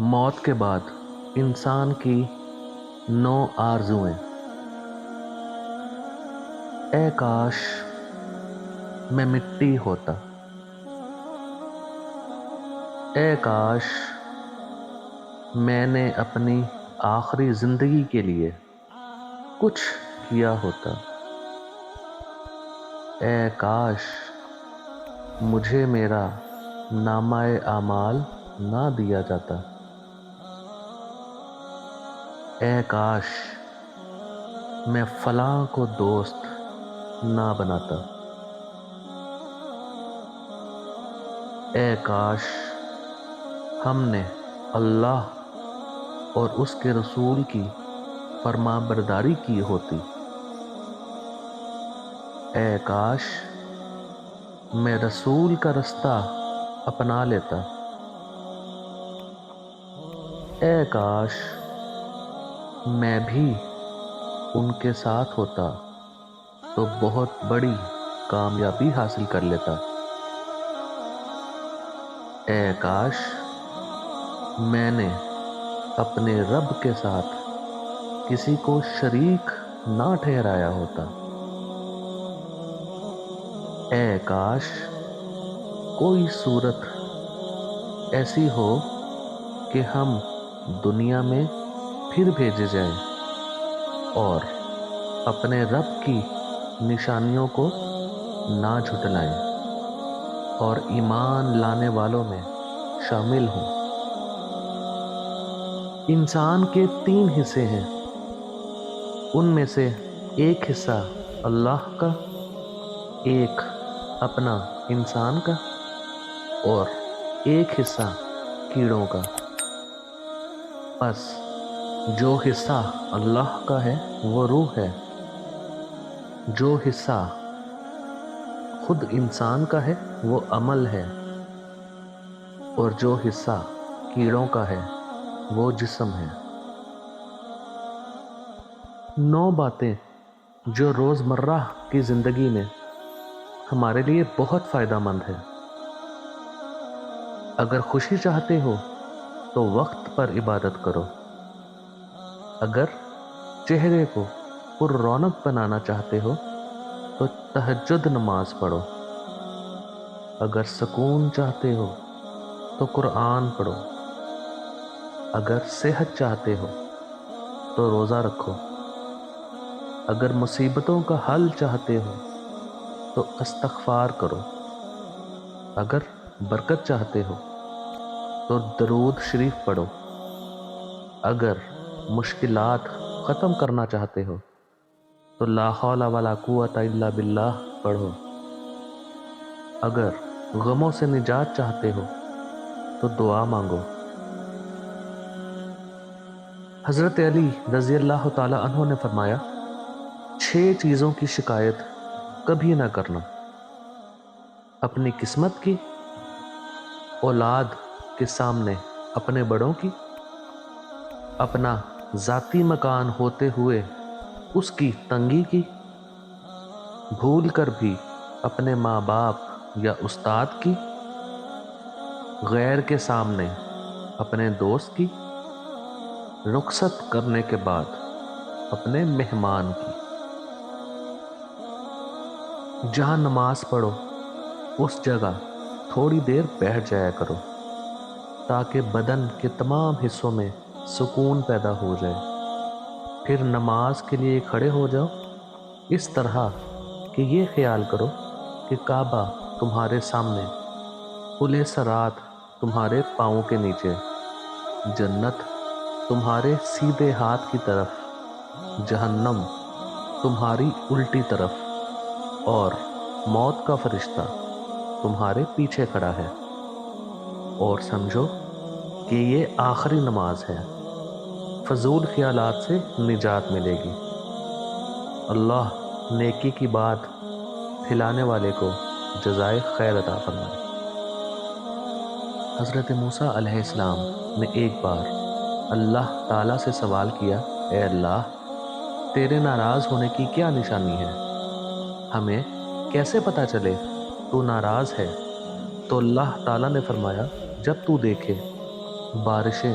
موت کے بعد انسان کی 9 آرزوئیں۔ اے کاش میں مٹی ہوتا، اے کاش میں نے اپنی آخری زندگی کے لیے کچھ کیا ہوتا، اے کاش مجھے میرا نامہ اعمال نہ دیا جاتا، اے کاش میں فلاں کو دوست نہ بناتا، اے کاش ہم نے اللہ اور اس کے رسول کی فرما برداری کی ہوتی، اے کاش میں رسول کا رستہ اپنا لیتا، اے کاش میں بھی ان کے ساتھ ہوتا تو بہت بڑی کامیابی حاصل کر لیتا، اے کاش میں نے اپنے رب کے ساتھ کسی کو شریک نہ ٹھہرایا ہوتا، اے کاش کوئی صورت ایسی ہو کہ ہم دنیا میں پھر بھیجے جائیں اور اپنے رب کی نشانیوں کو نہ جھٹلائیں اور ایمان لانے والوں میں شامل ہوں۔ انسان کے 3 حصے ہیں، ان میں سے ایک حصہ اللہ کا، ایک اپنا انسان کا اور ایک حصہ کیڑوں کا۔ بس جو حصہ اللہ کا ہے وہ روح ہے، جو حصہ خود انسان کا ہے وہ عمل ہے، اور جو حصہ کیڑوں کا ہے وہ جسم ہے۔ 9 باتیں جو روزمرہ کی زندگی میں ہمارے لیے بہت فائدہ مند ہے۔ اگر خوشی چاہتے ہو تو وقت پر عبادت کرو، اگر چہرے کو پر رونق بنانا چاہتے ہو تو تہجد نماز پڑھو، اگر سکون چاہتے ہو تو قرآن پڑھو، اگر صحت چاہتے ہو تو روزہ رکھو، اگر مصیبتوں کا حل چاہتے ہو تو استغفار کرو، اگر برکت چاہتے ہو تو درود شریف پڑھو، اگر مشکلات ختم کرنا چاہتے ہو تو لا حول ولا قوت الا باللہ پڑھو، اگر غموں سے نجات چاہتے ہو تو دعا مانگو۔ حضرت علی رضی اللہ تعالی عنہ نے فرمایا 6 چیزوں کی شکایت کبھی نہ کرنا: اپنی قسمت کی، اولاد کے سامنے اپنے بڑوں کی، اپنا ذاتی مکان ہوتے ہوئے اس کی تنگی کی، بھول کر بھی اپنے ماں باپ یا استاد کی، غیر کے سامنے اپنے دوست کی، رخصت کرنے کے بعد اپنے مہمان کی۔ جہاں نماز پڑھو اس جگہ تھوڑی دیر بیٹھ جایا کرو تاکہ بدن کے تمام حصوں میں سکون پیدا ہو جائے، پھر نماز کے لیے کھڑے ہو جاؤ، اس طرح کہ یہ خیال کرو کہ کعبہ تمہارے سامنے، پل صراط تمہارے پاؤں کے نیچے، جنت تمہارے سیدھے ہاتھ کی طرف، جہنم تمہاری الٹی طرف، اور موت کا فرشتہ تمہارے پیچھے کھڑا ہے، اور سمجھو کہ یہ آخری نماز ہے، فضول خیالات سے نجات ملے گی۔ اللہ نیکی کی بات پھیلانے والے کو جزائے خیر عطا فرمائے۔ حضرت موسیٰ علیہ السلام نے ایک بار اللہ تعالیٰ سے سوال کیا، اے اللہ، تیرے ناراض ہونے کی کیا نشانی ہے؟ ہمیں کیسے پتہ چلے تو ناراض ہے؟ تو اللہ تعالیٰ نے فرمایا، جب تو دیکھے بارشیں